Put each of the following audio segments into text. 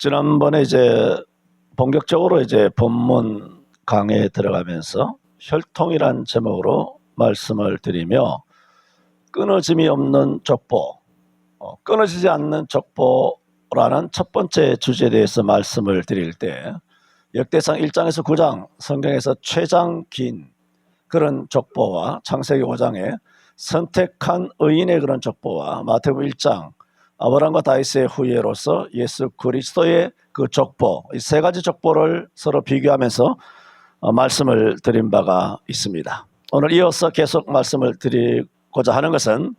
지난번에 이제 본격적으로 이제 본문 강의에 들어가면서 혈통이란 제목으로 말씀을 드리며 끊어짐이 없는 족보, 끊어지지 않는 족보라는 첫 번째 주제에 대해서 말씀을 드릴 때 역대상 1장에서 9장 성경에서 최장 긴 그런 족보와 창세기 5장에 선택한 의인의 그런 족보와 마태복음 1장 아브라함과 다윗의 후예로서 예수 그리스도의 그 족보, 이 세 가지 족보를 서로 비교하면서 말씀을 드린 바가 있습니다. 오늘 이어서 계속 말씀을 드리고자 하는 것은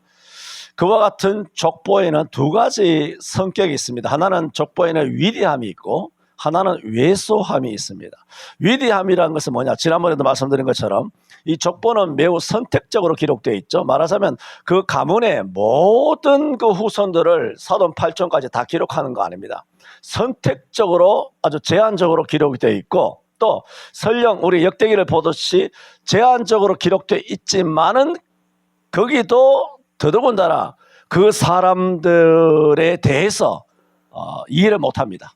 그와 같은 족보에는 두 가지 성격이 있습니다. 하나는 족보에는 위대함이 있고 하나는 왜소함이 있습니다. 위대함이라는 것은 뭐냐? 지난번에도 말씀드린 것처럼 이 족보는 매우 선택적으로 기록되어 있죠. 말하자면 그 가문의 모든 그 후손들을 사돈 8촌까지 다 기록하는 거 아닙니다. 선택적으로 아주 제한적으로 기록이 되어 있고 또 설령 우리 역대기를 보듯이 제한적으로 기록되어 있지만은 거기도 더더군다나 그 사람들에 대해서 이해를 못합니다.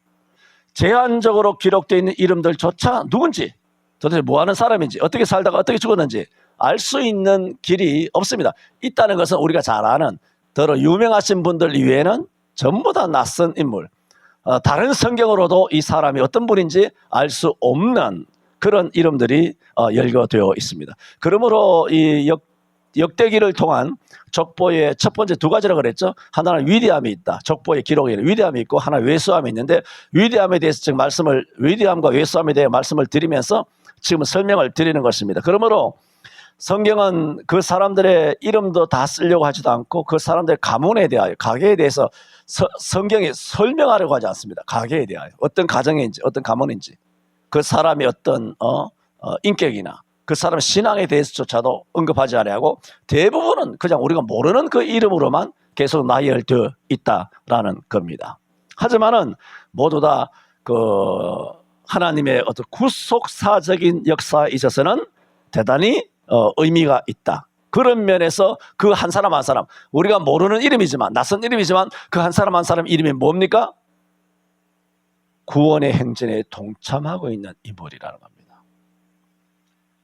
제한적으로 기록되어 있는 이름들조차 누군지 도대체 뭐하는 사람인지 어떻게 살다가 어떻게 죽었는지 알 수 있는 길이 없습니다. 있다는 것은 우리가 잘 아는 더러 유명하신 분들 이외에는 전부 다 낯선 인물, 다른 성경으로도 이 사람이 어떤 분인지 알 수 없는 그런 이름들이 열거되어 있습니다. 그러므로 이 역대기를 통한 족보의 첫 번째 두 가지라고 그랬죠. 하나는 위대함이 있다. 족보의 기록에 위대함이 있고 하나 왜소함이 있는데 위대함에 대해서 지금 위대함과 왜소함에 대해 말씀을 드리면서 지금 설명을 드리는 것입니다. 그러므로 성경은 그 사람들의 이름도 다 쓰려고 하지도 않고 그 사람들의 가문에 대하여 가계에 대해서 성경이 설명하려고 하지 않습니다. 가계에 대하여 어떤 가정인지 어떤 가문인지 그 사람이 어떤 인격이나 그 사람 신앙에 대해서조차도 언급하지 아니하고 대부분은 그냥 우리가 모르는 그 이름으로만 계속 나열되어 있다라는 겁니다. 하지만은 모두 다 그 하나님의 어떤 구속사적인 역사에 있어서는 대단히 의미가 있다. 그런 면에서 그 한 사람 한 사람 우리가 모르는 이름이지만 낯선 이름이지만 그 한 사람 한 사람 이름이 뭡니까? 구원의 행진에 동참하고 있는 인물이라는 겁니다.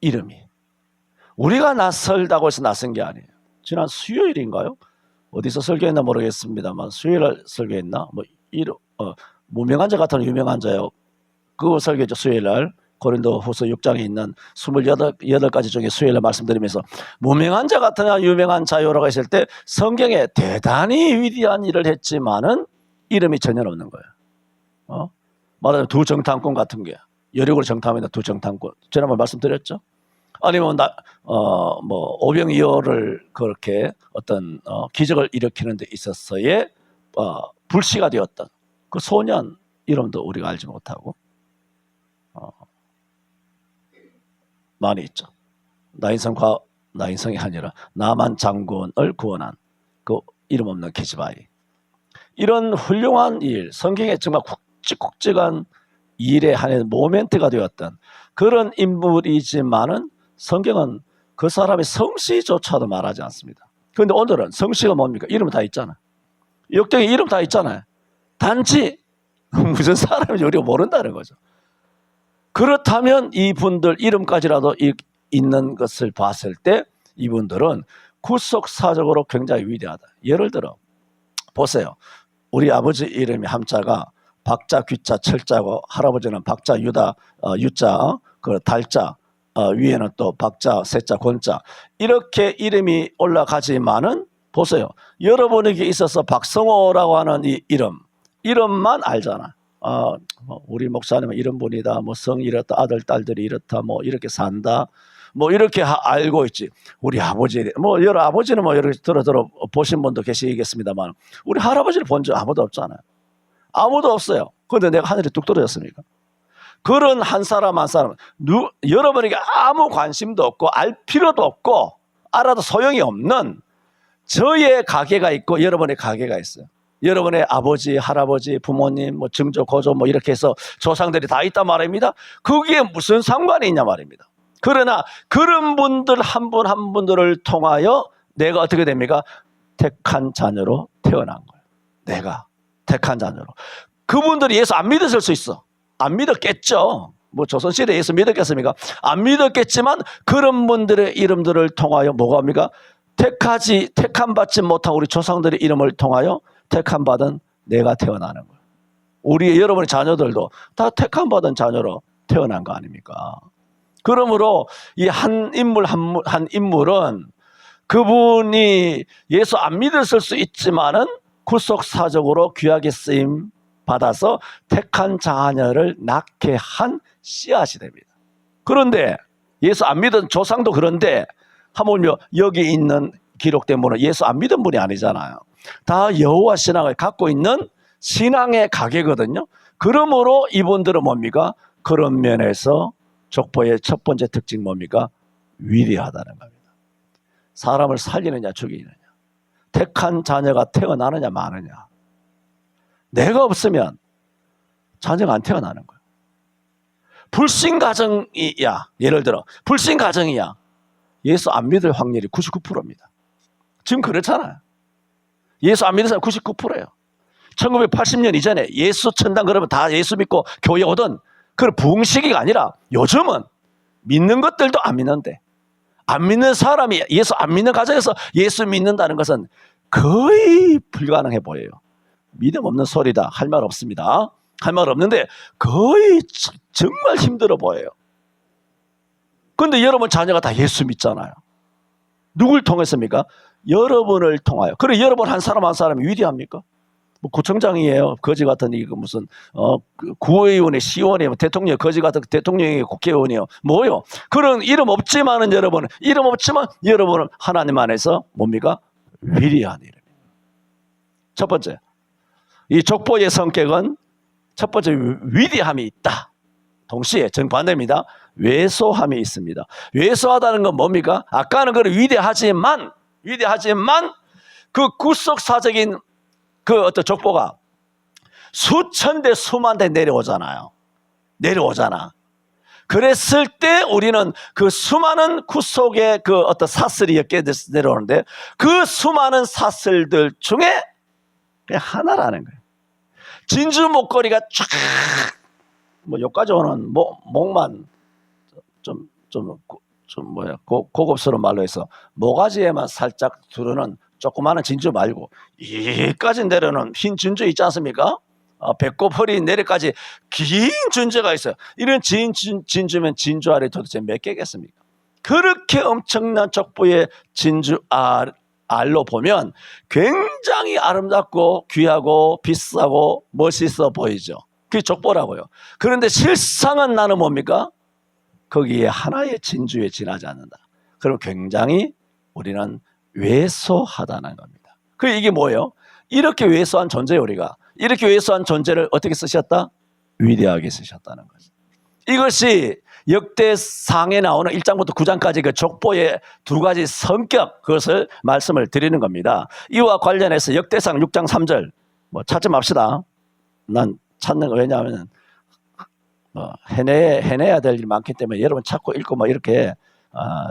이름이 우리가 낯설다고 해서 낯선 게 아니에요. 지난 수요일인가요? 어디서 설교했나 모르겠습니다만 수요일에 설교했나? 무명한 자 같은 유명한 자요. 그거 설교죠. 수요일날 고린도 후서 6장에 있는 28가지 중에 수요일날 말씀드리면서 무명한 자 같으나 유명한 자요라고 했을 때 성경에 대단히 위대한 일을 했지만은 이름이 전혀 없는 거예요. 말하자면 두 정탐꾼 같은 게 여력으로 정탐합니다. 두 정탐꾼. 지난번 말씀드렸죠. 아니면 오병이어를 그렇게 어떤 기적을 일으키는 데 있어서의 불씨가 되었던 그 소년 이름도 우리가 알지 못하고 많이 있죠. 나인성이 아니라 나만 장군을 구원한 그 이름 없는 기지바이. 이런 훌륭한 일, 성경에 정말 굵직굵직한 일의 한 모멘트가 되었던 그런 인물이지만은 성경은 그 사람의 성씨조차도 말하지 않습니다. 그런데 오늘은 성씨가 뭡니까? 이름 다 있잖아. 역대기 이름 다 있잖아요. 단지 무슨 사람인지 우리가 모른다는 거죠. 그렇다면 이분들 이름까지라도 있는 것을 봤을 때 이분들은 구속사적으로 굉장히 위대하다. 예를 들어 보세요. 우리 아버지 이름이 함자가 박자, 귀자, 철자고 할아버지는 박자, 유다, 유자, 그 달자, 위에는 또 박자, 세자, 권자 이렇게 이름이 올라가지만은 보세요. 여러분에게 있어서 박성호라고 하는 이 이름만 알잖아. 우리 목사님은 이런 분이다. 뭐 성이 이렇다. 아들, 딸들이 이렇다. 뭐 이렇게 산다. 뭐 이렇게 알고 있지. 우리 아버지, 여러 아버지는 이렇게 들어 보신 분도 계시겠습니다만 우리 할아버지를 본 적 아무도 없잖아요. 아무도 없어요. 그런데 내가 하늘에 뚝 떨어졌습니까? 그런 한 사람 한 사람 여러분에게 아무 관심도 없고 알 필요도 없고 알아도 소용이 없는 저의 가계가 있고 여러분의 가계가 있어요. 여러분의 아버지, 할아버지, 부모님, 증조, 고조 이렇게 해서 조상들이 다 있단 말입니다. 그게 무슨 상관이 있냐 말입니다. 그러나 그런 분들 한 분 한 분들을 통하여 내가 어떻게 됩니까? 택한 자녀로 태어난 거예요. 내가 택한 자녀로. 그분들이 예수 안 믿었을 수 있어. 안 믿었겠죠. 뭐 조선시대에 예수 믿었겠습니까? 안 믿었겠지만 그런 분들의 이름들을 통하여 뭐가 합니까? 택함 받지 못한 우리 조상들의 이름을 통하여 택함 받은 내가 태어나는 거예요. 우리 여러분의 자녀들도 다 택함 받은 자녀로 태어난 거 아닙니까? 그러므로 이 한 인물은 그분이 예수 안 믿었을 수 있지만은 구속사적으로 귀하게 쓰임 받아서 택한 자녀를 낳게 한 씨앗이 됩니다. 그런데 예수 안 믿은 조상도 그런데 하물며 여기 있는 기록된 분은 예수 안 믿은 분이 아니잖아요. 다 여호와 신앙을 갖고 있는 신앙의 가계거든요. 그러므로 이분들은 뭡니까? 그런 면에서 족보의 첫 번째 특징 뭡니까? 위대하다는 겁니다. 사람을 살리느냐 죽이느냐, 택한 자녀가 태어나느냐 마느냐. 내가 없으면 자녀가 안 태어나는 거예요. 불신가정이야. 예를 들어 불신가정이야. 예수 안 믿을 확률이 99%입니다. 지금 그렇잖아요. 예수 안 믿는 사람 99%예요. 1980년 이전에 예수 천당 그러면 다 예수 믿고 교회 오던 그런 부흥시기가 아니라 요즘은 믿는 것들도 안 믿는데, 안 믿는 사람이 예수 안 믿는 가정에서 예수 믿는다는 것은 거의 불가능해 보여요. 믿음 없는 소리다. 할 말 없습니다. 할 말 없는데 거의 정말 힘들어 보여요. 그런데 여러분 자녀가 다 예수 믿잖아요. 누굴 통해서입니까? 여러분을 통하여. 그래 여러분 한 사람 한 사람이 위대합니까? 뭐 구청장이에요. 거지 같은 이거 무슨 구의원의 시의원이에요. 대통령 거지 같은 대통령이에요. 국회의원이에요. 뭐요? 그런 이름 없지만은 여러분은 이름 없지만 여러분은 하나님 안에서 뭡니까? 위대한 이름입니다. 첫 번째, 이 족보의 성격은 첫 번째 위대함이 있다. 동시에 정반대입니다. 왜소함이 있습니다. 왜소하다는 건 뭡니까? 아까는 그 위대하지만 그 구속사적인 그 어떤 족보가 수천 대 수만 대 내려오잖아. 그랬을 때 우리는 그 수많은 구속의 그 어떤 사슬이 엮여서 내려오는데 그 수많은 사슬들 중에 그냥 하나라는 거예요. 진주 목걸이가 쫙, 뭐 여기까지 오는 목만 고급스러운 말로 해서 모가지에만 살짝 두르는 조그마한 진주 말고 여기까지 내려오는 흰 진주 있지 않습니까? 배꼽 허리 내려까지 긴 진주가 있어요. 이런 진주면 진주 알이 도대체 몇 개겠습니까? 그렇게 엄청난 족보의 진주 알로 보면 굉장히 아름답고 귀하고 비싸고 멋있어 보이죠. 그게 족보라고요. 그런데 실상은 나는 뭡니까? 거기에 하나의 진주에 지나지 않는다. 그럼 굉장히 우리는 왜소하다는 겁니다. 그 이게 뭐예요? 이렇게 왜소한 존재 우리가 이렇게 왜소한 존재를 어떻게 쓰셨다? 위대하게 쓰셨다는 거죠. 이것이 역대상에 나오는 1장부터 9장까지 그 족보의 두 가지 성격, 그것을 말씀을 드리는 겁니다. 이와 관련해서 역대상 6장 3절 뭐 찾지 맙시다. 난 찾는 거 왜냐하면 해내야 될 일이 많기 때문에 여러분 찾고 읽고 뭐 이렇게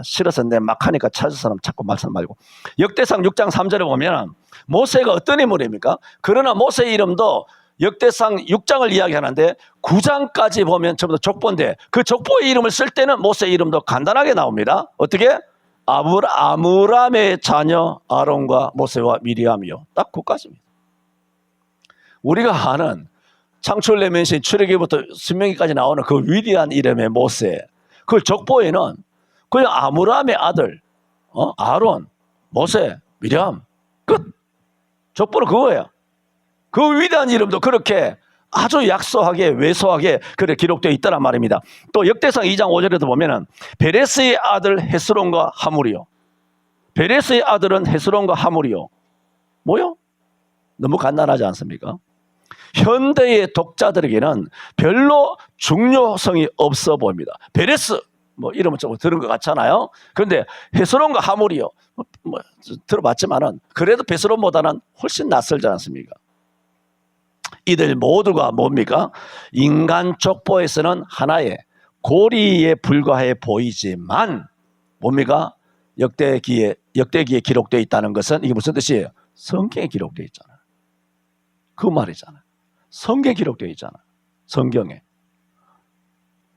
싫어서 내 막 하니까 찾을 사람 찾고 말씀 말고. 역대상 6장 3절에 보면 모세가 어떤 인물입니까? 그러나 모세 이름도 역대상 6장을 이야기하는데 9장까지 보면 전부 다 족보인데 그 족보의 이름을 쓸 때는 모세 이름도 간단하게 나옵니다. 어떻게? 아므람의 자녀 아론과 모세와 미리암이요. 딱 그까지입니다. 우리가 아는 창출내면신 출애굽부터 신명기까지 나오는 그 위대한 이름의 모세, 그 족보에는 그냥 아므람의 아들 아론, 모세, 미리암 끝. 족보는 그거예요. 그 위대한 이름도 그렇게 아주 약소하게 왜소하게 그렇게 기록되어 있다란 말입니다. 또 역대상 2장 5절에도 보면은 베레스의 아들 헤스론과 하물이요. 베레스의 아들은 헤스론과 하물이요. 뭐요? 너무 간단하지 않습니까? 현대의 독자들에게는 별로 중요성이 없어 보입니다. 베레스 뭐 이름은 조금 들은 것 같잖아요. 그런데 헤스론과 하물이요. 뭐 들어봤지만은 그래도 베스론보다는 훨씬 낯설지 않습니까? 이들 모두가 뭡니까? 인간 족보에서는 하나의 고리에 불과해 보이지만 뭡니까? 역대기에 기록되어 있다는 것은 이게 무슨 뜻이에요? 성경에 기록되어 있잖아요. 그 말이잖아요. 성경에 기록되어 있잖아. 성경에.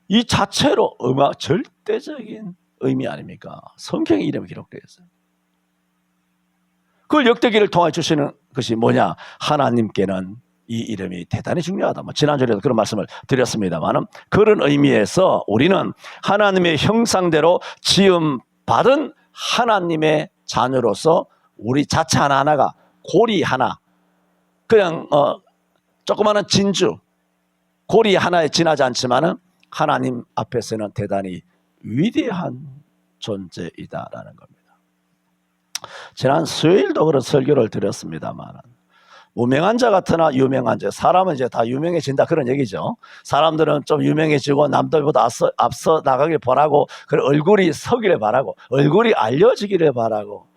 이 자체로 절대적인 의미 아닙니까? 성경에 이름이 기록되어 있어요. 그걸 역대기를 통해 주시는 것이 뭐냐? 하나님께는 이 이름이 대단히 중요하다. 지난주에도 그런 말씀을 드렸습니다만, 그런 의미에서 우리는 하나님의 형상대로 지음받은 하나님의 자녀로서 우리 자체 하나하나가 고리 하나, 그냥 조그마한 진주, 고리 하나에 지나지 않지만 하나님 앞에서는 대단히 위대한 존재이다라는 겁니다. 지난 수요일도 그런 설교를 드렸습니다만, 무명한 자 같으나 유명한 자, 사람은 이제 다 유명해진다 그런 얘기죠. 사람들은 좀 유명해지고 남들보다 앞서 나가길 바라고, 그리고 얼굴이 서기를 바라고, 얼굴이 알려지기를 바라고.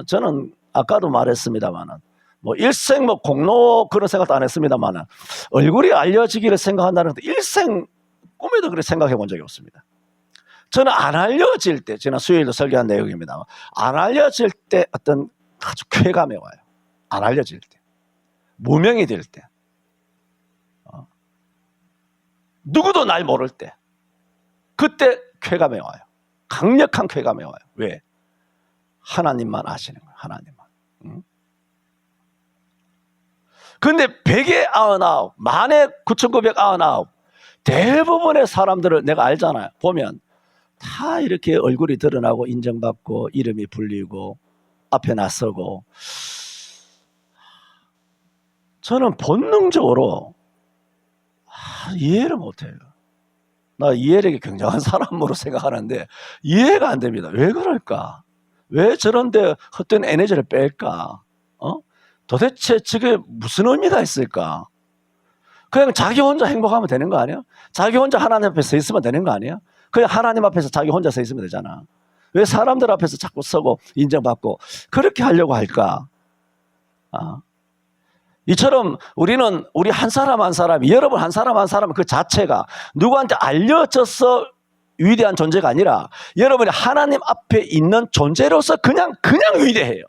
저는 아까도 말했습니다만, 일생 공로 그런 생각도 안 했습니다만, 얼굴이 알려지기를 생각한다는 것도 일생 꿈에도 그렇게 생각해 본 적이 없습니다. 저는 안 알려질 때, 지난 수요일도 설교한 내용입니다. 안 알려질 때 어떤 아주 쾌감이 와요. 안 알려질 때. 무명이 될 때. 누구도 날 모를 때. 그때 쾌감이 와요. 강력한 쾌감이 와요. 왜? 하나님만 아시는 거예요. 하나님만. 근데 100에 99, 만에 9,999 대부분의 사람들을 내가 알잖아요. 보면 다 이렇게 얼굴이 드러나고 인정받고 이름이 불리고 앞에 나서고, 저는 본능적으로 이해를 못해요. 나 이해력이 굉장한 사람으로 생각하는데 이해가 안 됩니다. 왜 그럴까? 왜 저런데 헛된 에너지를 뺄까? 도대체 저게 무슨 의미가 있을까? 그냥 자기 혼자 행복하면 되는 거 아니야? 자기 혼자 하나님 앞에 서 있으면 되는 거 아니야? 그냥 하나님 앞에서 자기 혼자 서 있으면 되잖아. 왜 사람들 앞에서 자꾸 서고 인정받고 그렇게 하려고 할까? 이처럼 우리는 우리 한 사람 한 사람이, 여러분 한 사람 한 사람 그 자체가 누구한테 알려져서 위대한 존재가 아니라 여러분이 하나님 앞에 있는 존재로서 그냥 위대해요.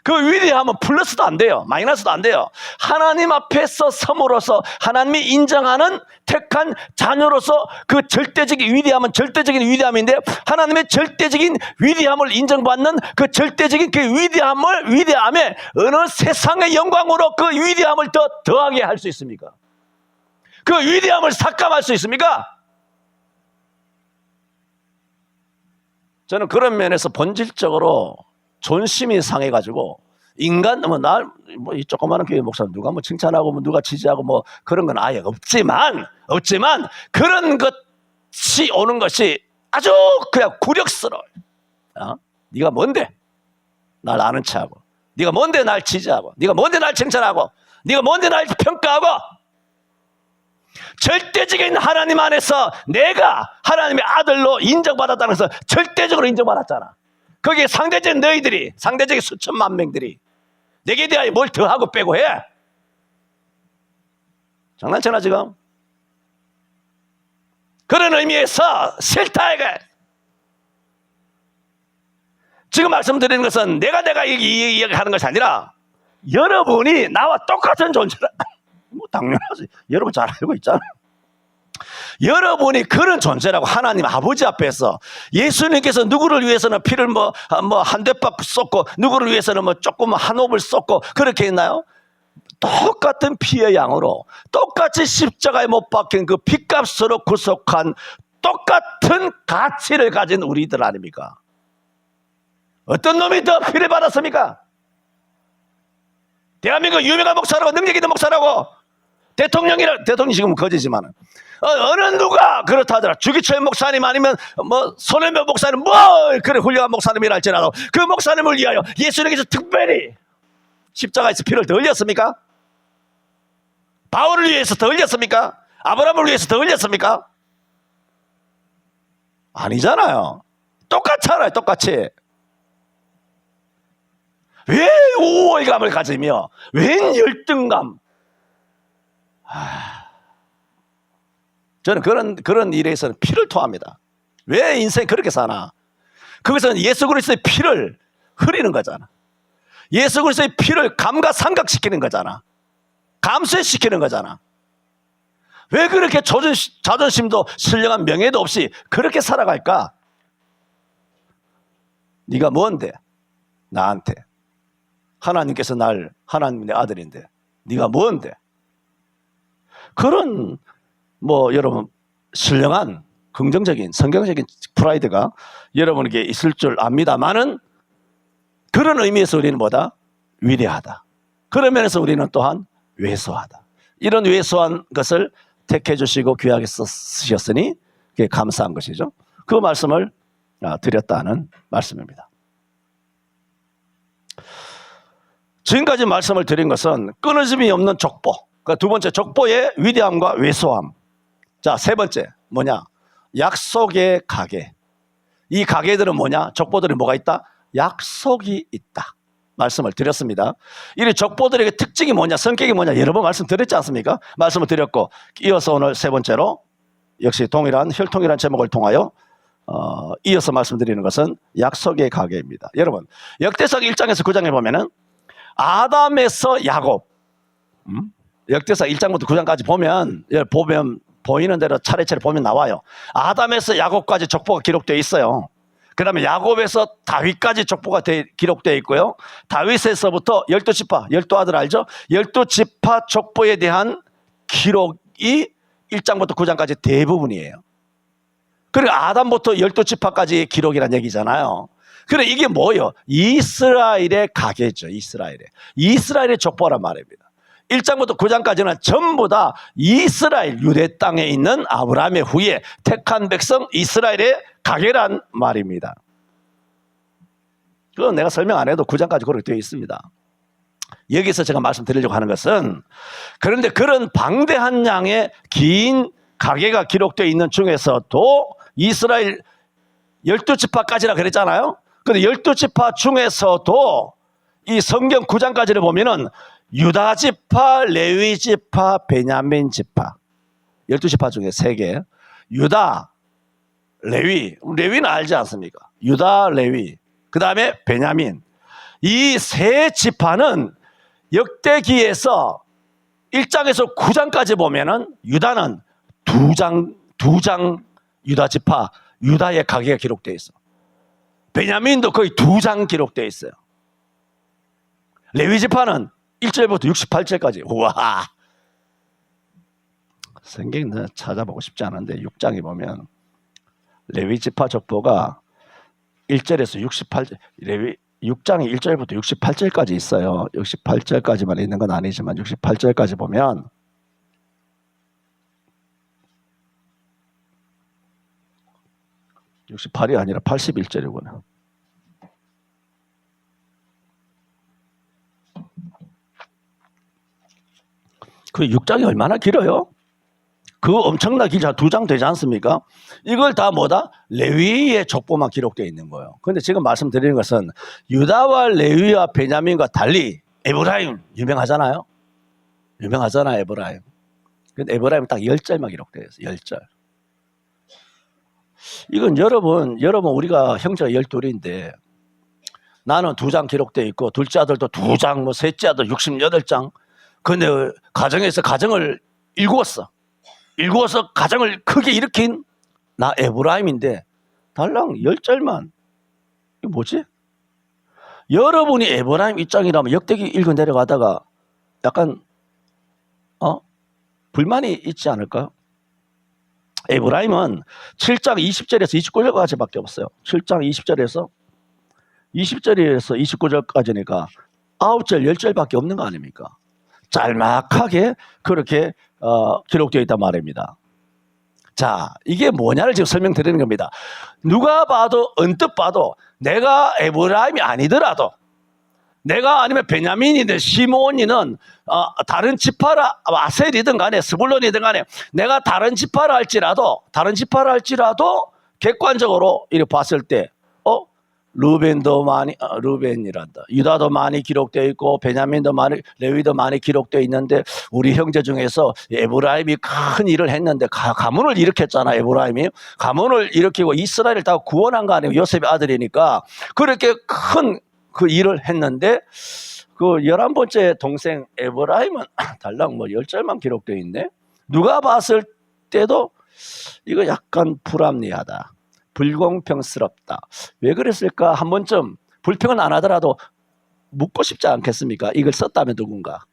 그 위대함은 플러스도 안 돼요. 마이너스도 안 돼요. 하나님 앞에서 섬으로서 하나님이 인정하는 택한 자녀로서 그 절대적인 위대함은 절대적인 위대함인데, 하나님의 절대적인 위대함을 인정받는 그 절대적인 그 위대함에 어느 세상의 영광으로 그 위대함을 더 더하게 할 수 있습니까? 그 위대함을 삭감할 수 있습니까? 저는 그런 면에서 본질적으로 존심이 상해가지고, 인간, 이 조그마한 교회 목사 누가 칭찬하고 누가 지지하고 그런 건 아예 없지만, 그런 것이 오는 것이 아주 그냥 굴욕스러워요. 네가 뭔데? 날 아는 체하고, 네가 뭔데 날 지지하고, 네가 뭔데 날 칭찬하고, 네가 뭔데 날 평가하고. 절대적인 하나님 안에서 내가 하나님의 아들로 인정받았다는 것은 절대적으로 인정받았잖아. 거기에 상대적인 너희들이, 상대적인 수천만 명들이 내게 대하여 뭘 더하고 빼고 해? 장난쳐나 지금? 그런 의미에서 싫다 이게. 지금 말씀드리는 것은 내가 이야기하는 것이 아니라 여러분이 나와 똑같은 존재라. 당연하지. 여러분 잘 알고 있잖아요. 여러분이 그런 존재라고. 하나님 아버지 앞에서 예수님께서 누구를 위해서는 피를 한 대박 쏟고, 누구를 위해서는 조금 한 옵을 쏟고 그렇게 했나요? 똑같은 피의 양으로 똑같이 십자가에 못 박힌 그 피값으로 구속한 똑같은 가치를 가진 우리들 아닙니까? 어떤 놈이 더 피를 받았습니까? 대한민국 유명한 목사라고, 능력 있는 목사라고, 대통령이 지금 거지지만 어느 누가 그렇다 하더라. 주기철 목사님 아니면 손해명 목사님 그래 훌륭한 목사님이라 할지라도 그 목사님을 위하여 예수님께서 특별히 십자가에서 피를 더 흘렸습니까? 바울을 위해서 더 흘렸습니까? 아브라함을 위해서 더 흘렸습니까? 아니잖아요. 똑같잖아요. 똑같이. 왜 우월감을 가지며 웬 열등감? 저는 그런 일에서는 피를 토합니다. 왜 인생 그렇게 사나? 그것은 예수 그리스도의 피를 흐리는 거잖아. 예수 그리스도의 피를 감가상각시키는 거잖아. 감쇄시키는 거잖아. 왜 그렇게 자존심도 신령한 명예도 없이 그렇게 살아갈까? 네가 뭔데? 나한테. 하나님께서 날 하나님의 아들인데 네가 뭔데? 그런 여러분 신령한 긍정적인 성경적인 프라이드가 여러분에게 있을 줄 압니다만은 그런 의미에서 우리는 뭐다? 위대하다. 그런 면에서 우리는 또한 왜소하다. 이런 왜소한 것을 택해 주시고 귀하게 쓰셨으니 그게 감사한 것이죠. 그 말씀을 드렸다는 말씀입니다. 지금까지 말씀을 드린 것은 끊어짐이 없는 족보. 그러니까 두 번째 족보의 위대함과 왜소함. 자, 세 번째 뭐냐? 약속의 가계. 이 가계들은 뭐냐? 족보들이 뭐가 있다? 약속이 있다. 말씀을 드렸습니다. 이 족보들의 특징이 뭐냐? 성격이 뭐냐? 여러 번 말씀드렸지 않습니까? 말씀을 드렸고 이어서 오늘 세 번째로 역시 동일한 혈통이라는 제목을 통하여 이어서 말씀드리는 것은 약속의 가계입니다. 여러분 역대상 1장에서 9장에 보면은 아담에서 야곱 역대상 1장부터 9장까지 보면 보이는 대로 차례차례 보면 나와요. 아담에서 야곱까지 족보가 기록되어 있어요. 그 다음에 야곱에서 다윗까지 족보가 기록되어 있고요. 다윗에서부터 12지파, 12아들 알죠? 12지파 족보에 대한 기록이 1장부터 9장까지 대부분이에요. 그리고 아담부터 12지파까지의 기록이란 얘기잖아요. 그래 이게 뭐예요? 이스라엘의 가계죠. 이스라엘의 족보란 말입니다. 1장부터 9장까지는 전부 다 이스라엘 유대 땅에 있는 아브라함의 후예 택한 백성 이스라엘의 가계란 말입니다. 그건 내가 설명 안 해도 9장까지 그렇게 되어 있습니다. 여기서 제가 말씀드리려고 하는 것은 그런데 그런 방대한 양의 긴 가계가 기록되어 있는 중에서도 이스라엘 12지파까지라 그랬잖아요. 그런데 12지파 중에서도 이 성경 9장까지를 보면은 유다지파, 레위지파, 베냐민지파 12지파 중에 3개 유다, 레위는 알지 않습니까? 유다, 레위 그 다음에 베냐민 이 3지파는 역대기에서 1장에서 9장까지 보면은 유다는 두 장 유다지파 유다의 가계가 기록되어 있어. 베냐민도 거의 2장 기록되어 있어요. 레위지파는 1절부터 68절까지. 우와. 성경 찾아보고 싶지 않은데 6장에 보면 레위지파 족보가 1절에서 68절 6장이 1절부터 68절까지 있어요. 68절까지만 있는 건 아니지만 68절까지 보면 (68이) 아니라 81절이구나. 그 6장이 얼마나 길어요? 그 엄청나게 길지 2장 되지 않습니까? 이걸 다 뭐다? 레위의 족보만 기록되어 있는 거예요. 그런데 지금 말씀드리는 것은 유다와 레위와 베냐민과 달리 에브라임 유명하잖아요. 에브라임. 근데 에브라임 딱 10절만 기록되어 있어요. 10절. 이건 여러분 우리가 형제가 12인데 나는 2장 기록되어 있고 둘째 아들도 2장, 셋째 아들 68장. 근데 가정에서 가정을 일구었어. 가정을 크게 일으킨 나 에브라임인데 달랑 10절만. 이게 뭐지? 여러분이 에브라임 입장이라면 역대기 읽어 내려가다가 약간 불만이 있지 않을까요? 에브라임은 7장 20절에서 29절까지밖에 없어요. 7장 20절에서 29절까지니까 9절, 10절밖에 없는 거 아닙니까? 짤막하게 그렇게 기록되어 있단 말입니다. 자, 이게 뭐냐를 지금 설명드리는 겁니다. 누가 봐도 언뜻 봐도 내가 에브라임이 아니더라도 내가 아니면 베냐민이든 시므온이든 다른 지파라 아셀이든 간에 스불론이든 간에 내가 다른 지파라 할지라도 객관적으로 이렇게 봤을 때 루벤도 많이 루벤이란다. 유다도 많이 기록되어 있고 베냐민도 많이 레위도 많이 기록되어 있는데 우리 형제 중에서 에브라임이 큰 일을 했는데 가문을 일으켰잖아. 에브라임이 가문을 일으키고 이스라엘을 다 구원한 거 아니에요. 요셉의 아들이니까 그렇게 큰 그 일을 했는데 그 11번째 동생 에브라임은 달랑 뭐 10절만 기록되어 있네. 누가 봤을 때도 이거 약간 불합리하다. 불공평스럽다. 왜 그랬을까? 한 번쯤 불평은 안 하더라도 묻고 싶지 않겠습니까? 이걸 썼다면 누군가.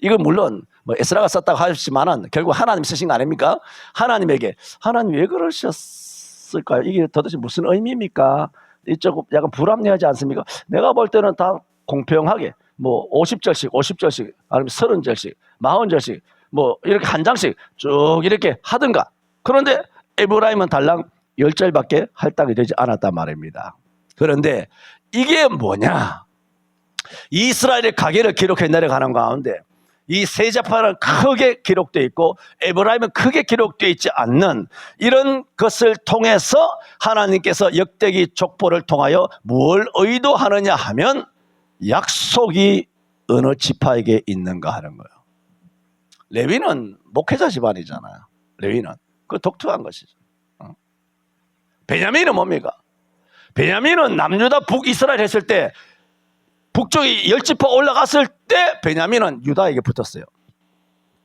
이건 물론 뭐 에스라가 썼다고 하셨지만은 결국 하나님 쓰신 거 아닙니까? 하나님에게 하나님 왜 그러셨을까요? 이게 도대체 무슨 의미입니까? 이쪽 약간 불합리하지 않습니까? 내가 볼 때는 다 공평하게 뭐 50절씩 아니면 30절씩 40절씩 뭐 이렇게 한 장씩 쭉 이렇게 하든가. 그런데 에브라임은 달랑 10절밖에 할당이 되지 않았단 말입니다. 그런데 이게 뭐냐? 이스라엘의 가계를 기록해 내려가는 가운데 이 세 지파는 크게 기록되어 있고 에브라임은 크게 기록되어 있지 않는 이런 것을 통해서 하나님께서 역대기 족보를 통하여 뭘 의도하느냐 하면 약속이 어느 지파에게 있는가 하는 거예요. 레위는 목회자 집안이잖아요. 레위는 그 독특한 것이죠. 베냐민은 뭡니까? 베냐민은 남유다 북이스라엘 했을 때 북쪽이 10지파 올라갔을 때 베냐민은 유다에게 붙었어요.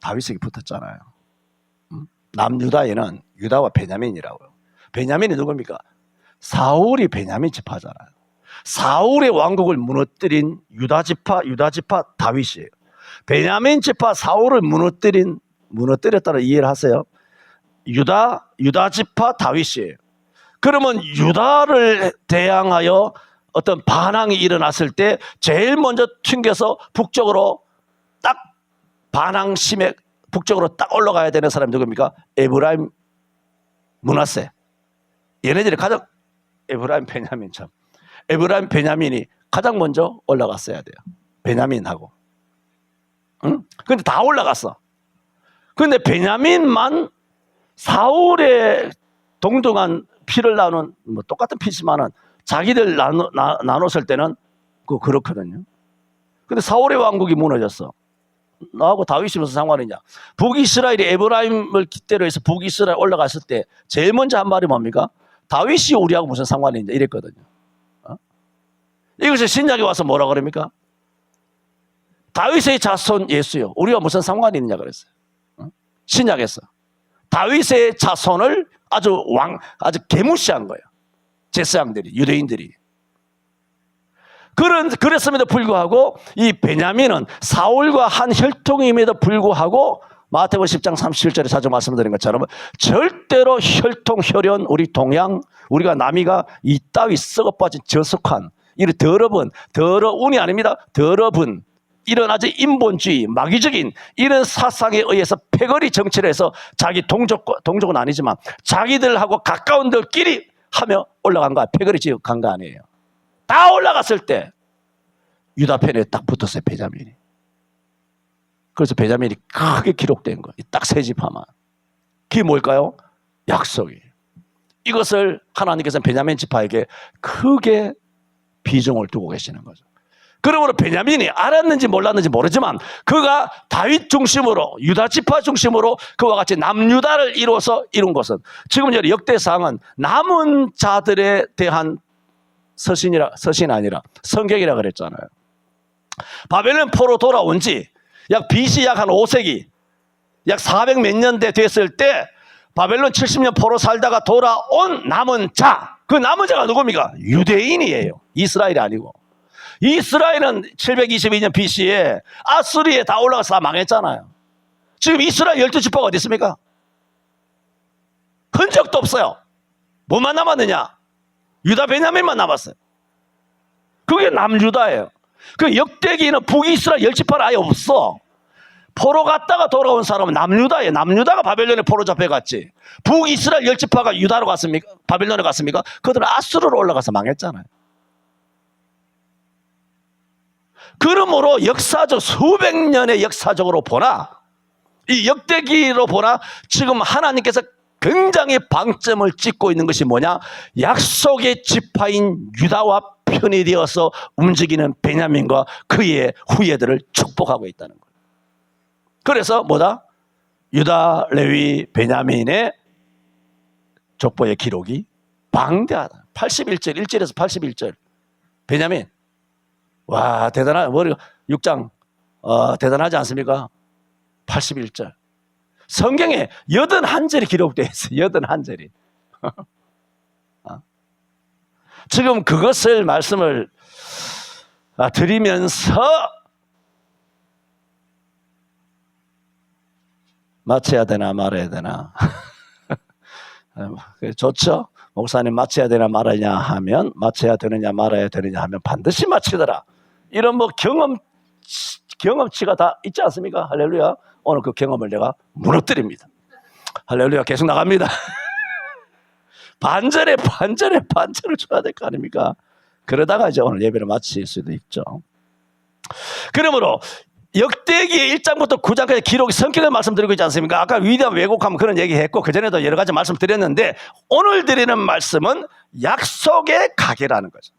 다윗에게 붙었잖아요. 남유다에는 유다와 베냐민이라고요. 베냐민이 누굽니까? 사울이 베냐민 지파잖아요. 사울의 왕국을 무너뜨린 유다 지파 다윗이에요. 베냐민 지파 사울을 무너뜨렸다는 이해를 하세요. 유다 지파 다윗이에요. 그러면 유다를 대항하여 어떤 반항이 일어났을 때 제일 먼저 튕겨서 북쪽으로 딱 반항심에 북쪽으로 딱 올라가야 되는 사람이 누굽니까? 에브라임 므낫세. 얘네들이 가장 에브라임 베냐민처럼 에브라임 베냐민이 가장 먼저 올라갔어야 돼요. 베냐민하고. 응? 근데 다 올라갔어. 근데 베냐민만 사울의 동등한 피를 나눈 뭐 똑같은 피지만은 자기들 나눴을 때는 그렇거든요. 근데 사울의 왕국이 무너졌어. 나하고 다윗이 무슨 상관이냐? 북이스라엘이 에브라임을 깃대로 해서 북이스라엘 올라갔을 때 제일 먼저 한 말이 뭡니까? 다윗이 우리하고 무슨 상관이 있냐 이랬거든요. 이것이 신약에 와서 뭐라 그럽니까? 다윗의 자손 예수요. 우리가 무슨 상관이 있느냐 그랬어요. 신약에서 다윗의 자손을 아주 개무시한 거예요. 제사장들이, 유대인들이. 그랬음에도 불구하고 이 베냐민은 사울과 한 혈통임에도 불구하고 마태복음 10장 37절에 자주 말씀드린 것처럼 절대로 혈통, 혈연, 우리 동양, 우리가 남이가 이 따위 썩어빠진 저속한 이런 더러운이 아닙니다. 더러운 이런 아주 인본주의, 마귀적인 이런 사상에 의해서 패거리 정치를 해서 자기 동족은 아니지만 자기들하고 가까운들끼리 하며 올라간 거, 패거리 지역한 거 아니에요. 다 올라갔을 때 유다 편에 딱 붙었어요, 베냐민이. 그래서 베냐민이 크게 기록된 거예요. 딱 세 지파만. 그게 뭘까요? 약속이에요. 이것을 하나님께서는 베냐민 지파에게 크게 비중을 두고 계시는 거죠. 그러므로 베냐민이 알았는지 몰랐는지 모르지만 그가 다윗 중심으로 유다 지파 중심으로 그와 같이 남유다를 이룬 것은 지금 역대상은 남은 자들에 대한 서신이 아니라 성경이라 그랬잖아요. 바벨론 포로 돌아온 지 약 BC 약 한 5세기 약 400 몇 년대 됐을 때 바벨론 70년 포로 살다가 돌아온 남은 자, 그 남은 자가 누굽니까? 유대인이에요. 이스라엘이 아니고. 이스라엘은 722년 BC에 아수리에 다 올라가서 다 망했잖아요. 지금 이스라엘 12지파가 어디 있습니까? 흔적도 없어요. 뭐만 남았느냐? 유다 베냐민만 남았어요. 그게 남유다예요. 그 역대기는 북이스라엘 10지파는 아예 없어. 포로 갔다가 돌아온 사람은 남유다예요. 남유다가 바벨론에 포로 잡혀갔지. 북이스라엘 10지파가 유다로 갔습니까? 바벨론에 갔습니까? 그들은 아수르로 올라가서 망했잖아요. 그러므로 역사적 수백 년의 역사적으로 보나 이 역대기로 보나 지금 하나님께서 굉장히 방점을 찍고 있는 것이 뭐냐? 약속의 지파인 유다와 편이 되어서 움직이는 베냐민과 그의 후예들을 축복하고 있다는 거예요. 그래서 뭐다? 유다, 레위, 베냐민의 족보의 기록이 방대하다. 81절, 1절에서 81절. 베냐민 와, 머리가 6장 대단하지 않습니까? 81절. 성경에 81절이 기록되어 있어요. 81절이. 지금 그것을 말씀을 드리면서 마쳐야 되나 말아야 되나. 좋죠? 목사님 마쳐야 되나 말아야 하면, 마쳐야 되느냐 말아야 되느냐 하면 반드시 마치더라. 이런 뭐 경험치가 다 있지 않습니까? 할렐루야. 오늘 그 경험을 내가 무너뜨립니다. 할렐루야. 계속 나갑니다. 반절에 반절을 줘야 될 거 아닙니까? 그러다가 이제 오늘 예배를 마칠 수도 있죠. 그러므로 역대기 1장부터 9장까지 기록이 성격을 말씀드리고 있지 않습니까? 아까 위대한 왜곡하면 그런 얘기했고 그전에도 여러 가지 말씀드렸는데 오늘 드리는 말씀은 약속의 가게라는 거죠.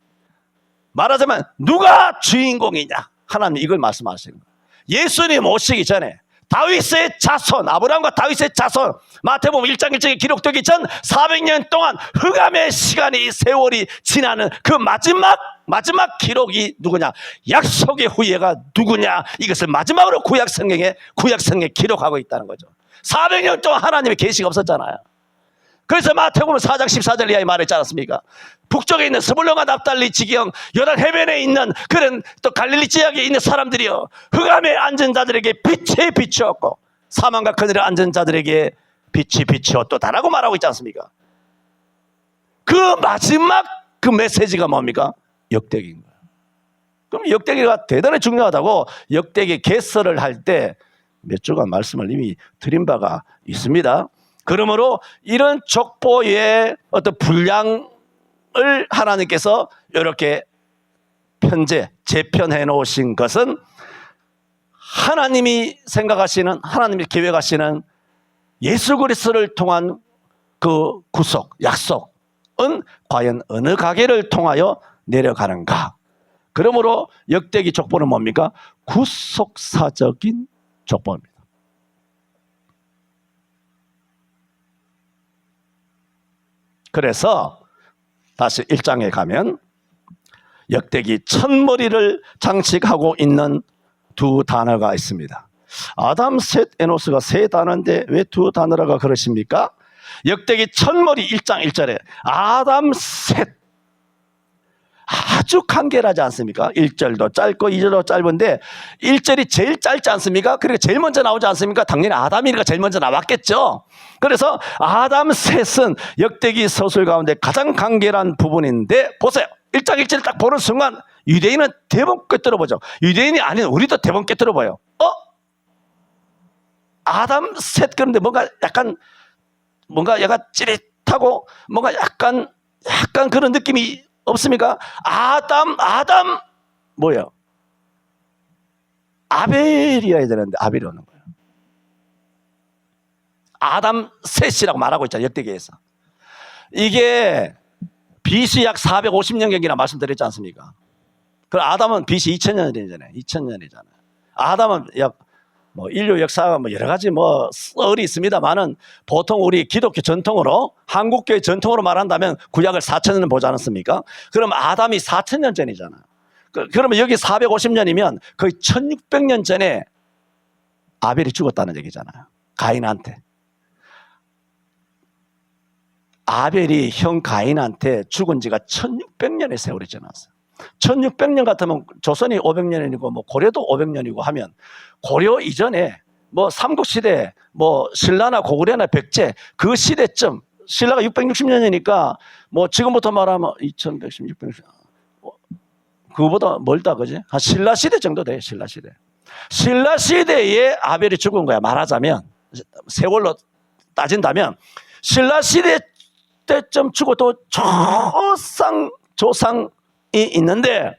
말하자면 누가 주인공이냐? 하나님 이걸 말씀하시는 거예요. 예수님 오시기 전에 다윗의 자손, 아브라함과 다윗의 자손, 마태복음 1장 1절에 기록되기 전 400년 동안 흑암의 시간이 세월이 지나는 그 마지막 기록이 누구냐? 약속의 후예가 누구냐? 이것을 마지막으로 구약 성경에 기록하고 있다는 거죠. 400년 동안 하나님의 계시가 없었잖아요. 그래서 마태복음 4장 14절 이하에 말했지 않았습니까? 북쪽에 있는 스불론과 납달리 지경, 요단 해변에 있는 그런 또 갈릴리 지역에 있는 사람들이요, 흑암에 앉은 자들에게 빛이 비추었고 사망과 그늘에 앉은 자들에게 빛이 비추었도다라고 말하고 있지 않습니까? 그 마지막 그 메시지가 뭡니까? 역대기인 거예요. 그럼 역대기가 대단히 중요하다고 역대기 개설을 할 때 몇 주간 말씀을 이미 드린 바가 있습니다. 그러므로 이런 족보의 어떤 분량을 하나님께서 이렇게 재편해 놓으신 것은 하나님이 생각하시는, 하나님이 계획하시는 예수 그리스도를 통한 그 구속, 약속은 과연 어느 가게를 통하여 내려가는가? 그러므로 역대기 족보는 뭡니까? 구속사적인 족보입니다. 그래서 다시 1장에 가면 역대기 첫머리를 장식하고 있는 두 단어가 있습니다. 아담, 셋, 에노스가 세 단어인데 왜 두 단어라고 그러십니까? 역대기 첫머리 1장 1절에 아담, 셋, 아주 간결하지 않습니까? 1절도 짧고 2절도 짧은데 1절이 제일 짧지 않습니까? 그리고 제일 먼저 나오지 않습니까? 당연히 아담이니까 제일 먼저 나왔겠죠. 그래서 아담, 셋은 역대기 서술 가운데 가장 간결한 부분인데 보세요. 1장 1절을 딱 보는 순간 유대인은 대번 꿰뚫어보죠. 유대인이 아닌 우리도 대번 꿰뚫어봐요. 아담, 셋, 그런데 뭔가 약간 찌릿하고 뭔가 약간 그런 느낌이 없습니까? 아담 뭐예요? 아벨이어야 되는데 아벨이 오는 거예요. 아담 셋이라고 말하고 있잖아요. 역대기에서. 이게 BC 약 450년경이라 말씀드렸지 않습니까? 그럼 아담은 BC 2000년이잖아요. 2000년이잖아요. 아담은 약 인류 역사가 여러 가지 썰이 있습니다만은 보통 우리 기독교 전통으로, 한국교의 전통으로 말한다면 구약을 4000년 보지 않았습니까? 그럼 아담이 4000년 전이잖아요. 그러면 여기 450년이면 거의 1600년 전에 아벨이 죽었다는 얘기잖아요. 가인한테. 아벨이 형 가인한테 죽은 지가 1600년의 세월이 지났어요. 1600년 같으면 조선이 500년이고 고려도 500년이고 하면 고려 이전에 삼국시대 신라나 고구려나 백제 그 시대쯤, 신라가 660년이니까 지금부터 말하면 2110, 660, 그거보다 멀다, 그지? 한 신라 시대 정도 돼. 신라 시대에 아벨이 죽은 거야. 말하자면 세월로 따진다면 신라 시대 때쯤 죽어도 조상이 있는데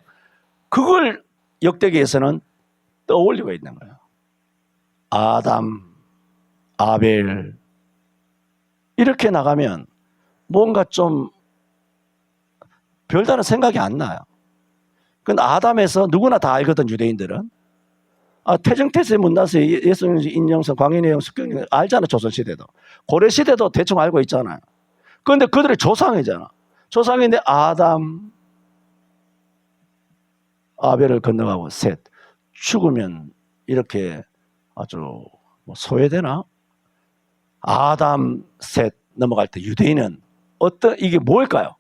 그걸 역대기에서는 떠올리고 있는 거예요. 아담, 아벨 이렇게 나가면 뭔가 좀 별다른 생각이 안 나요. 근데 아담에서 누구나 다 알거든, 유대인들은. 태정태세 문나세 예수님 인정성 광인의 영 숙경 알잖아. 조선시대도 고려시대도 대충 알고 있잖아요. 그런데 그들의 조상이잖아. 조상인데 아담, 아벨을 건너가고 셋. 죽으면 이렇게 아주 소외되나? 아담 셋 넘어갈 때 유대인은 이게 뭘까요?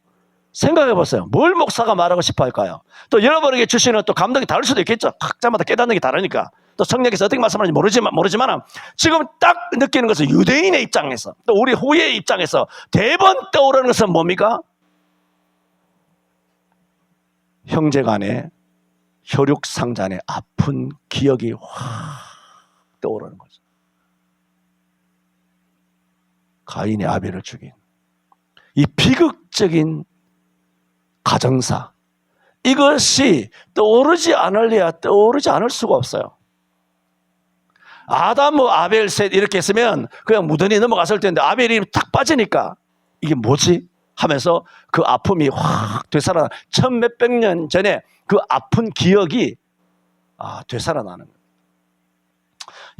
생각해 보세요. 뭘 목사가 말하고 싶어 할까요? 또 여러분에게 주시는 또 감동이 다를 수도 있겠죠. 각자마다 깨닫는 게 다르니까. 또 성령께서 어떻게 말씀하는지 모르지만 지금 딱 느끼는 것은 유대인의 입장에서 또 우리 후예의 입장에서 대번 떠오르는 것은 뭡니까? 형제간의 혈육상잔의 아픈 기억이 확 떠오르는 거죠. 가인이 아벨을 죽인 이 비극적인 가정사, 이것이 떠오르지 않을 수가 없어요. 아담, 아벨, 셋 이렇게 했으면 그냥 무던히 넘어갔을 텐데 아벨이 탁 빠지니까 이게 뭐지? 하면서 그 아픔이 확 되살아나. 천몇백 년 전에 그 아픈 기억이 되살아나는 거예요.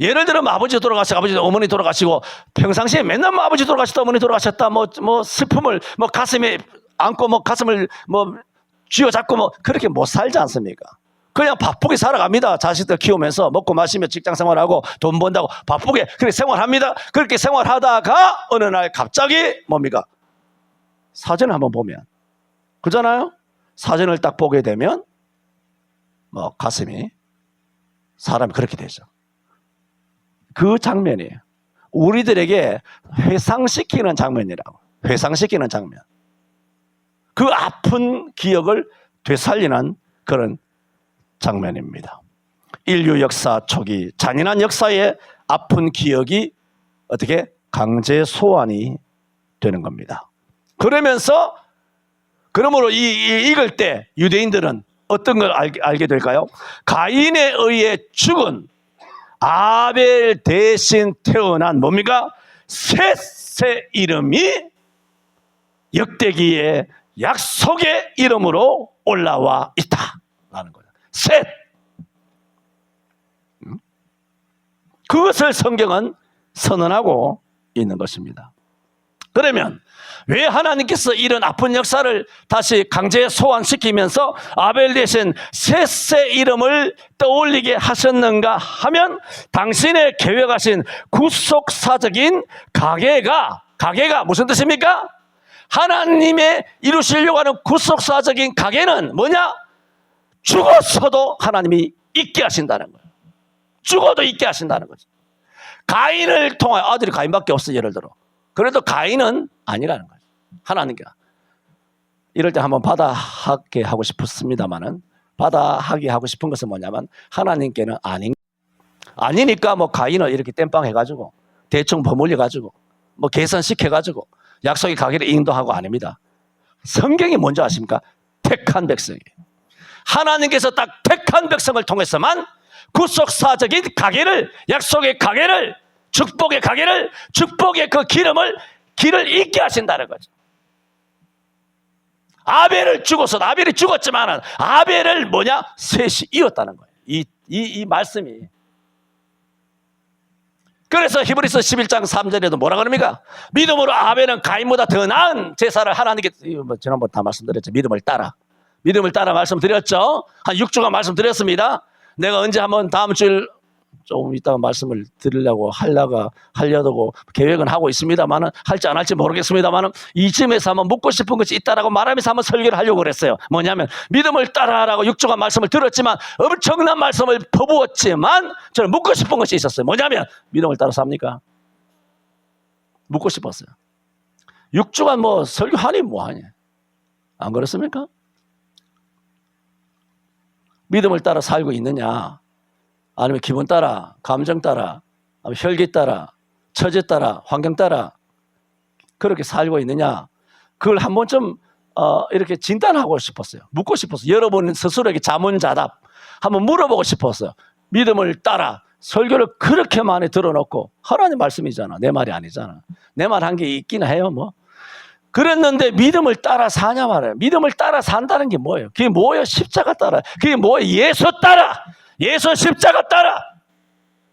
예를 들면 아버지 돌아가시고 아버지 어머니 돌아가시고 평상시에 맨날 아버지 돌아가셨다 어머니 돌아가셨다 슬픔을 가슴에 안고 가슴을 쥐어잡고 그렇게 못 살지 않습니까? 그냥 바쁘게 살아갑니다. 자식들 키우면서 먹고 마시며 직장 생활하고 돈 번다고 바쁘게 그렇게 생활합니다. 그렇게 생활하다가 어느 날 갑자기 뭡니까? 사진을 한번 보면 그잖아요. 사진을 딱 보게 되면 가슴이 사람이 그렇게 되죠. 그 장면이에요. 우리들에게 회상시키는 장면이라고. 회상시키는 장면. 그 아픈 기억을 되살리는 그런 장면입니다. 인류 역사 초기 잔인한 역사의 아픈 기억이 어떻게 강제 소환이 되는 겁니다. 그러므로 읽을 때 유대인들은 어떤 걸 알게 될까요? 가인에 의해 죽은 아벨 대신 태어난 뭡니까? 셋의 이름이 역대기의 약속의 이름으로 올라와 있다라는 거예요. 셋. 그것을 성경은 선언하고 있는 것입니다. 그러면 왜 하나님께서 이런 아픈 역사를 다시 강제 소환시키면서 아벨 대신 셋의 이름을 떠올리게 하셨는가 하면 당신의 계획하신 구속사적인 가계가 무슨 뜻입니까? 하나님의 이루시려고 하는 구속사적인 가계는 뭐냐? 죽었어도 하나님이 있게 하신다는 거예요. 죽어도 있게 하신다는 거죠. 가인을 통하여 아들이 가인밖에 없어 예를 들어. 그래도 가인은 아니라는 거죠. 하나님께서. 이럴 때 한번 받아하게 하고 싶었습니다만은 받아하게 하고 싶은 것은 뭐냐면 하나님께는 아니니까 가인을 이렇게 땜빵 해가지고 대충 버물려가지고 개선시켜가지고 약속의 가게를 인도하고 아닙니다. 성경이 뭔지 아십니까? 택한 백성이에요. 하나님께서 딱 택한 백성을 통해서만 구속사적인 가게를 약속의 가게를 축복의 가게를 축복의 그 길을 잇게 하신다는 거죠. 아벨이 죽었지만은 아벨을 셋이 이었다는 거예요. 이 말씀이. 그래서 히브리서 11장 3절에도 뭐라 그럽니까? 믿음으로 아벨은 가인보다 더 나은 제사를 하나님께 지난번 다 말씀드렸죠. 믿음을 따라 말씀드렸죠. 한 6주간 말씀드렸습니다. 내가 언제 한번 다음 주일 조금 이따가 말씀을 하려고 계획은 하고 있습니다만은 할지 안 할지 모르겠습니다만은 이쯤에서 한번 묻고 싶은 것이 있다라고 말하면서 한번 설교를 하려고 그랬어요. 뭐냐면 믿음을 따라라고 6주간 말씀을 들었지만 엄청난 말씀을 퍼부었지만 저는 묻고 싶은 것이 있었어요. 뭐냐면 믿음을 따라 삽니까? 묻고 싶었어요. 6주간 설교하니 뭐하냐? 안 그렇습니까? 믿음을 따라 살고 있느냐? 아니면 기분 따라, 감정 따라, 혈기 따라, 처제 따라, 환경 따라 그렇게 살고 있느냐? 그걸 한 번쯤 이렇게 진단하고 싶었어요. 묻고 싶었어요. 여러분 스스로에게 자문자답 한번 물어보고 싶었어요. 믿음을 따라 설교를 그렇게 많이 들어놓고 하나님 말씀이잖아. 내 말이 아니잖아. 내 말 한 게 있긴 해요. 그랬는데 믿음을 따라 사냐 말이에요. 믿음을 따라 산다는 게 뭐예요? 그게 뭐예요? 십자가 따라. 그게 뭐예요? 예수 따라. 예수 십자가 따라.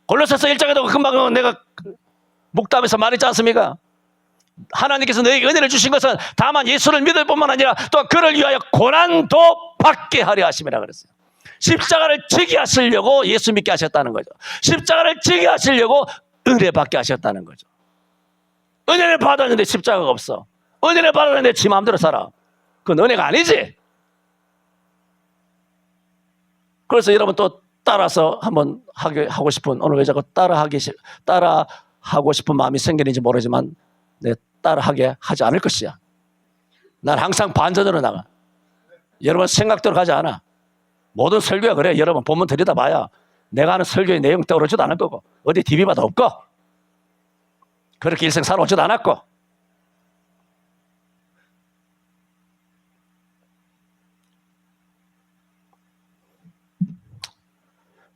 골로새서 1장에도 금방 내가 목담에서 말했지 않습니까? 하나님께서 너에게 은혜를 주신 것은 다만 예수를 믿을 뿐만 아니라 또 그를 위하여 고난도 받게 하려 하심이라 그랬어요. 십자가를 지게 하시려고 예수 믿게 하셨다는 거죠. 십자가를 지게 하시려고 은혜 받게 하셨다는 거죠. 은혜를 받았는데 십자가가 없어. 은혜를 받았는데 지 마음대로 살아. 그건 은혜가 아니지. 그래서 여러분 또 따라서 한번 하고 싶은, 오늘 왜 자꾸 따라하고 싶은 마음이 생기는지 모르지만 내 따라하게 하지 않을 것이야. 난 항상 반전으로 나가. 여러분 생각대로 가지 않아. 모든 설교가 그래. 여러분 본문 들여다봐야 내가 하는 설교의 내용 떠오르지도 않을 거고 어디 DB봐도 없고 그렇게 일생 살아오지도 않았고.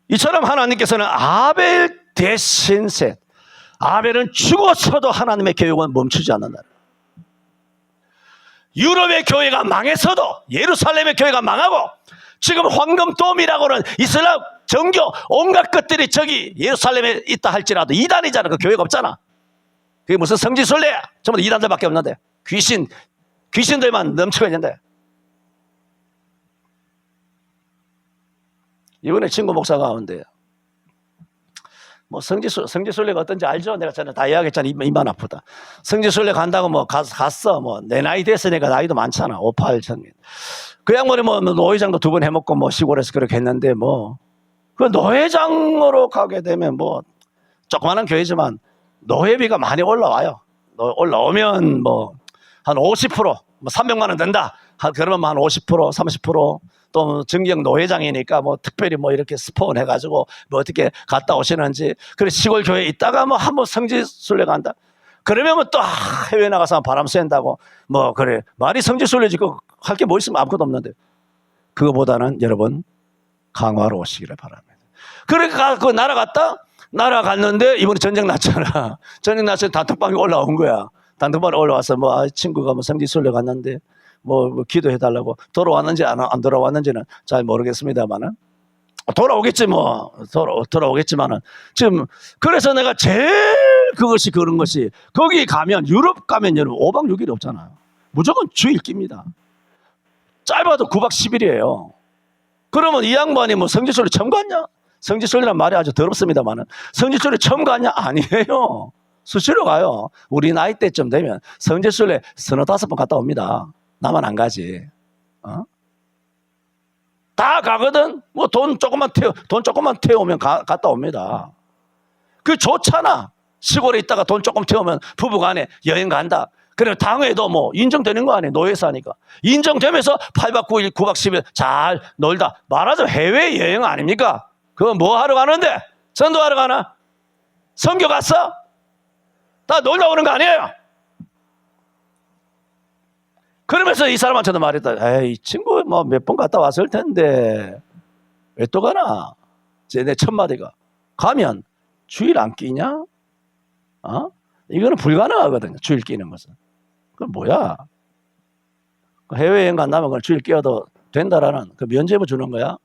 이처럼 하나님께서는 아벨 대신 셋. 아벨은 죽어서도 하나님의 교육은 멈추지 않는다. 유럽의 교회가 망해서도 예루살렘의 교회가 망하고 지금 황금돔이라고는 이슬람 정교 온갖 것들이 저기 예루살렘에 있다 할지라도 이단이잖아. 그 교회가 없잖아. 그게 무슨 성지순례야. 전부 다 이단들밖에 없는데 귀신들만 넘치고 있는데. 이번에 친구 목사가 오는데 뭐 성지순례가 어떤지 알죠? 내가 전에 다 이야기했잖아. 입만 아프다. 성지순례 간다고 뭐 갔어. 뭐 내 나이 됐으니까 나이도 많잖아. 58 청년. 그 양반이 뭐 노회장도 2번 해먹고 뭐 시골에서 그렇게 했는데 뭐 그 노회장으로 가게 되면 뭐 조그마한 교회지만 노회비가 많이 올라와요. 올라오면 뭐 한 50%, 뭐 300만 원 든다. 그러면 한 50%, 30%. 또 정경 노회장이니까 뭐 특별히 뭐 이렇게 스폰 해가지고 뭐 어떻게 갔다 오시는지. 그래 시골 교회에 있다가 뭐 한번 성지순례 간다. 그러면 뭐 또 해외 나가서 바람 쐰다고 뭐 그래 말이 성지순례지 할 게 뭐 있으면 아무것도 없는데. 그거보다는 여러분 강화로 오시기를 바랍니다. 그러니까 그 날아갔는데 이번에 전쟁 났잖아. 전쟁 났을 때 단톡방에 올라온 거야. 단톡방에 올라와서 뭐 친구가 뭐 성지순례 갔는데 뭐 기도해달라고. 돌아왔는지 안 돌아왔는지는 잘 모르겠습니다만은 돌아오겠지 뭐. 돌아오겠지만은 지금 그래서 내가 제일 그런 것이 거기 가면 유럽 가면 여러분 5박 6일이 없잖아요. 무조건 주일 깁니다. 짧아도 9박 10일이에요. 그러면 이 양반이 뭐 성지순례 처음 갔냐? 성지순례란 말이 아주 더럽습니다만은 성지순례 처음 갔냐? 아니에요. 수시로 가요. 우리 나이 때쯤 되면 성지순례 35번 갔다 옵니다. 나만 안 가지. 다 가거든. 뭐 돈 조금만 태우면 갔다 옵니다. 그 좋잖아. 시골에 있다가 돈 조금 태우면 부부간에 여행 간다. 그래 당회도 뭐 인정되는 거 아니에요. 노예사니까. 인정되면서 8박 9일 9박 10일 잘 놀다. 말하자면 해외여행 아닙니까? 그거 뭐 하러 가는데? 전도하러 가나? 선교 갔어? 다 놀다 오는 거 아니에요? 그러면서 이 사람한테도 말했다. 에이 친구 뭐 몇 번 갔다 왔을 텐데 왜 또 가나? 내 첫 마디가 가면 주일 안 끼냐? 이거는 불가능하거든요. 주일 끼는 것은. 그건 뭐야? 해외여행 간다면 그걸 주일 끼어도 된다라는 그 면죄부 주는 거야?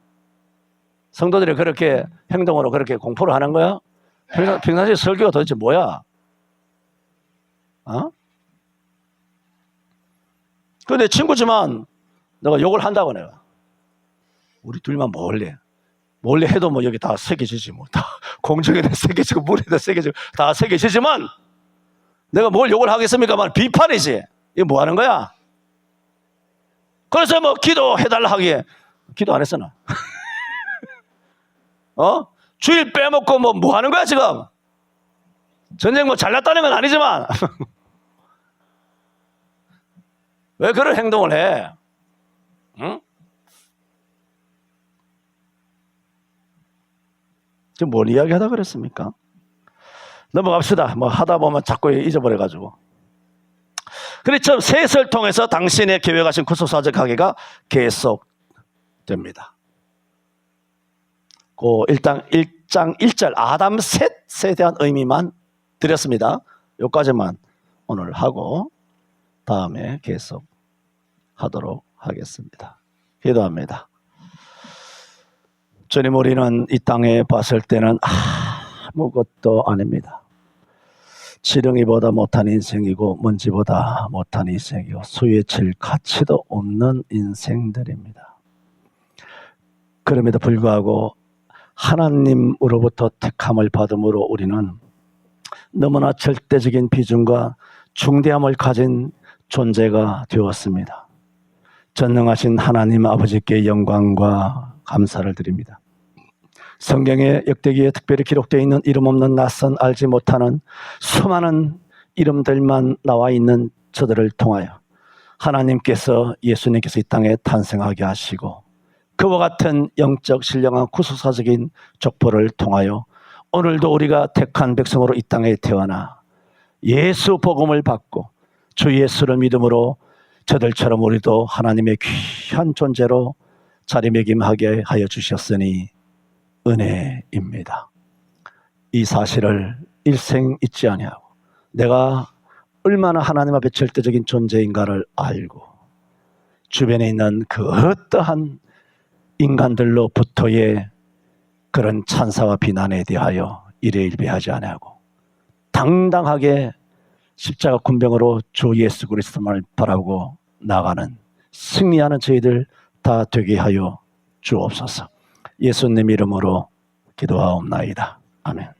성도들이 그렇게 행동으로 그렇게 공포를 하는 거야? 평상시에 설교가 도대체 뭐야? 근데 친구지만 내가 욕을 한다고 내가. 우리 둘만 몰래 해도 뭐 여기 다 새겨지지 뭐. 다 공중에다 새겨지고 물에다 새겨지고 다 새겨지지만 내가 뭘 욕을 하겠습니까만 비판이지. 이거 뭐 하는 거야? 그래서 뭐 기도해달라 하기에 기도 안 했어 나. 주일 빼먹고 뭐 하는 거야 지금? 전쟁 뭐 잘났다는 건 아니지만 왜 그런 행동을 해? 응? 지금 뭘 이야기하다 그랬습니까? 넘어갑시다. 뭐 하다 보면 자꾸 잊어버려가지고. 그래 처음 셋을 통해서 당신의 계획하신 구속사적 학위가 계속됩니다. 그 1장 1절 아담 셋에 대한 의미만 드렸습니다. 여기까지만 오늘 하고 다음에 계속 하도록 하겠습니다. 기도합니다. 주님, 우리는 이 땅에 봤을 때는 아무것도 아닙니다. 지렁이보다 못한 인생이고 먼지보다 못한 인생이고 수에 칠 가치도 없는 인생들입니다. 그럼에도 불구하고 하나님으로부터 택함을 받음으로 우리는 너무나 절대적인 비중과 중대함을 가진 존재가 되었습니다. 전능하신 하나님 아버지께 영광과 감사를 드립니다. 성경의 역대기에 특별히 기록되어 있는 이름 없는 낯선 알지 못하는 수많은 이름들만 나와 있는 저들을 통하여 하나님께서 예수님께서 이 땅에 탄생하게 하시고 그와 같은 영적 신령한 구속사적인 족보를 통하여 오늘도 우리가 택한 백성으로 이 땅에 태어나 예수 복음을 받고 주 예수를 믿음으로 저들처럼 우리도 하나님의 귀한 존재로 자리매김하게 하여 주셨으니 은혜입니다. 이 사실을 일생 잊지 아니하고 내가 얼마나 하나님 앞에 절대적인 존재인가를 알고 주변에 있는 그 어떠한 인간들로부터의 그런 찬사와 비난에 대하여 일희일비하지 아니하고 당당하게 십자가 군병으로 주 예수 그리스도만을 바라보고 나가는 승리하는 저희들 다 되게 하여 주옵소서. 예수님 이름으로 기도하옵나이다. 아멘.